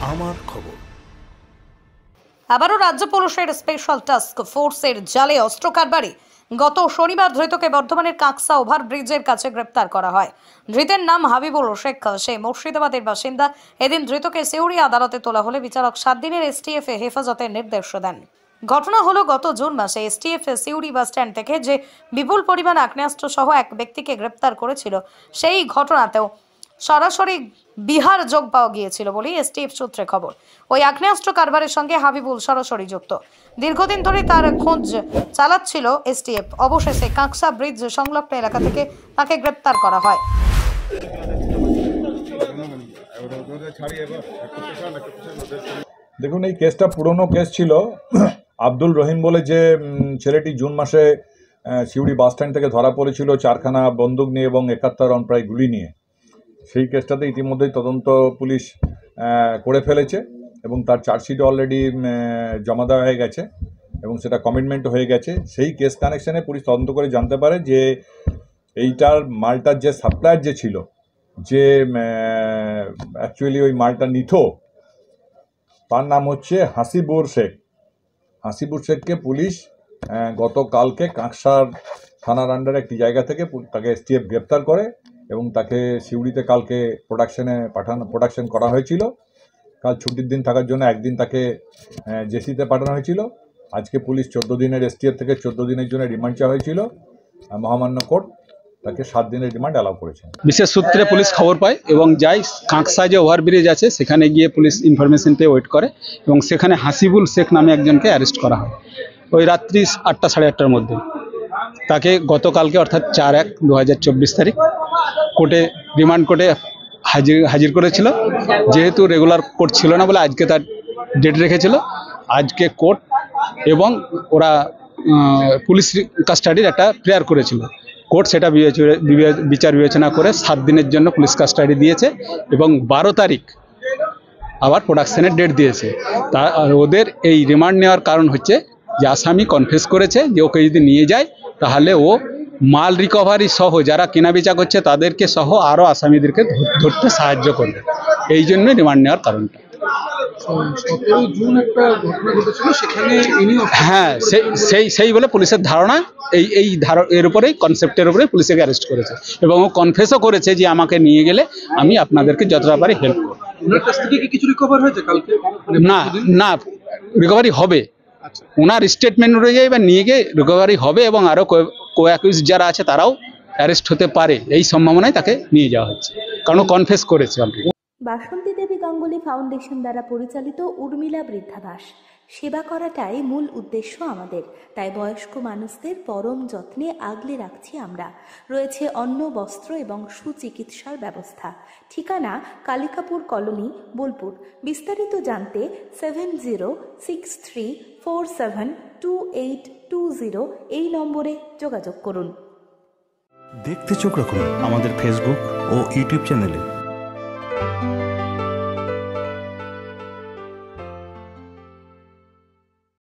আমার খবর। আবারও রাজ্য পুলিশের স্পেশাল টাস্ক ফোর্সের জালে অস্ত্র কারবারি। গত শনিবার ধৃতকে বর্ধমানের কাকসা ওভারব্রিজের কাছে গ্রেপ্তার করা হয়। ধৃতের নাম হাবিবুল শেখ, সে মুর্শিদাবাদের বাসিন্দা। এদিন ধৃতকে সিউড়ি আদালতে তোলা হলে বিচারক 7 দিনের এসটিএফ এ হেফাজতের নির্দেশ দেন। ঘটনা হলো গত জুন মাসে এসটিএফ সিউড়ি বাস স্ট্যান্ড থেকে যে বিপুল পরিমাণ আগ্নেয়াস্ত্র সহ এক ব্যক্তিকে গ্রেপ্তার করেছিল, সেই ঘটনাতেও সরাসরি বিহার যোগ পাওয়া গিয়েছিল বলেই এসটিএফ সূত্রে খবর। ওই আগ্নেয়াস্ত্র কারবারের সঙ্গে হাবিবুল সরাসরি যুক্ত। দীর্ঘদিন ধরে তার খোঁজ চালাচ্ছিল এসটিএফ। অবশেষে কাকসা ব্রিজ সংলগ্ন এলাকা থেকে তাকে গ্রেপ্তার করা হয়। দেখুন, এই কেসটা পুরনো কেস ছিল। আব্দুল রহিম বলে যে ছেলেটি জুন মাসে সিউড়ি বাস স্ট্যান্ড থেকে ধরা পড়েছিল 4খানা বন্দুক নিয়ে এবং 71 রাউন্ড প্রায় গুলি নিয়ে। সেই কেসটাতে ইতিমধ্যেই তদন্ত পুলিশ করে ফেলেছে এবং তার চার্জশিট অলরেডি জমা দেওয়া হয়ে গেছে এবং সেটা কমিটমেন্ট হয়ে গেছে। সেই কেস কানেকশানে পুলিশ তদন্ত করে জানতে পারে যে এইটার মালটার যে সাপ্লায়ার যে ছিল, যে অ্যাকচুয়ালি ওই মালটা নিত, তার নাম হচ্ছে হাসিবুর শেখ। হাসিবুর শেখকে পুলিশ গতকালকে কাঁকসার থানার আন্ডারে একটি জায়গা থেকে তাকে এসটিএফ গ্রেপ্তার করে এবং তাকে সিউড়িতে কালকে প্রোডাকশন করা হয়েছিল। কাল ছুটির দিন থাকার জন্য একদিন তাকে জেসিতে পাঠানো হয়েছিল। আজকে পুলিশ 14 দিনের এসটিএফ থেকে 14 দিনের জন্য রিমান্ড চাওয়া হয়েছিল। মহামান্য কোর্ট তাকে 7 দিনের রিমান্ড অ্যালাউ করেছে। বিশেষ সূত্রে পুলিশ খবর পায় এবং যায় কাঁকসা যে ওভারব্রিজ আছে সেখানে গিয়ে পুলিশ ইনফরমেশন পেয়ে ওয়েট করে এবং সেখানে হাসিবুল শেখ নামে একজনকে অ্যারেস্ট করা হয় ওই রাত্রি 8টা সাড়ে 8টার মধ্যে। তাকে গতকালকে অর্থাৎ 4/1/2024 তারিখ কোর্টে রিমান্ড কোর্টে হাজির করেছিল। যেহেতু রেগুলার কোর্ট ছিল না বলে আজকে তার ডেট রেখেছিল। আজকে কোর্ট এবং ওরা পুলিশ কাস্টাডির একটা প্রেয়ার করেছিল। কোর্ট সেটা বিচার বিবেচনা করে 7 দিনের জন্য পুলিশ কাস্টাডি দিয়েছে এবং 12 তারিখ আবার প্রোডাকশনের ডেট দিয়েছে। তা ওদের এই রিমান্ড নেওয়ার কারণ হচ্ছে যে আসামি কনফেস করেছে যে ওকে যদি নিয়ে যায় তাহলে ও মাল রিকভারি সহ যারা কেনাবেচা করছে তাদেরকে সহ আরও আসামিদেরকে ধরতে সাহায্য করবে। এই জন্যই রিমান্ড নেওয়ার কারণটা। হ্যাঁ, সেই বলে পুলিশের ধারণা এর উপরেই কনসেপ্টের উপরে পুলিশকে অ্যারেস্ট করেছে এবং ও কনফেসও করেছে যে আমাকে নিয়ে গেলে আমি আপনাদেরকে যতটা পারি হেল্প করব। কিছু রিকভার হয়েছে কালকে? না, রিকভারি হবে। ওনার স্টেটমেন্ট অনুযায়ী বা নিয়ে গিয়ে রিকভারি হবে এবং আরও কো-অ্যাকিউজ যারা আছে তারাও অ্যারেস্ট হতে পারে, এই সম্ভাবনায় তাকে নিয়ে যাওয়া হচ্ছে কারণ ও কনফেস করেছে অলরেডি। বাসন্তী দেবী গাঙ্গুলি ফাউন্ডেশন দ্বারা পরিচালিত উর্মিলা বৃদ্ধাবাস সেবা করাটাই মূল উদ্দেশ্য আমাদের। তাই বয়স্ক মানুষদের পরম যত্নে আগলে রাখছি আমরা। রয়েছে অন্ন, বস্ত্র এবং সুচিকিৎসার ব্যবস্থা। ঠিকানা কালিকাপুর কলোনি, বোলপুর। বিস্তারিত জানতে 7063472820 এই নম্বরে যোগাযোগ করুন। দেখতে চোখ রাখুন আমাদের ফেসবুক ও ইউটিউব চ্যানেলে।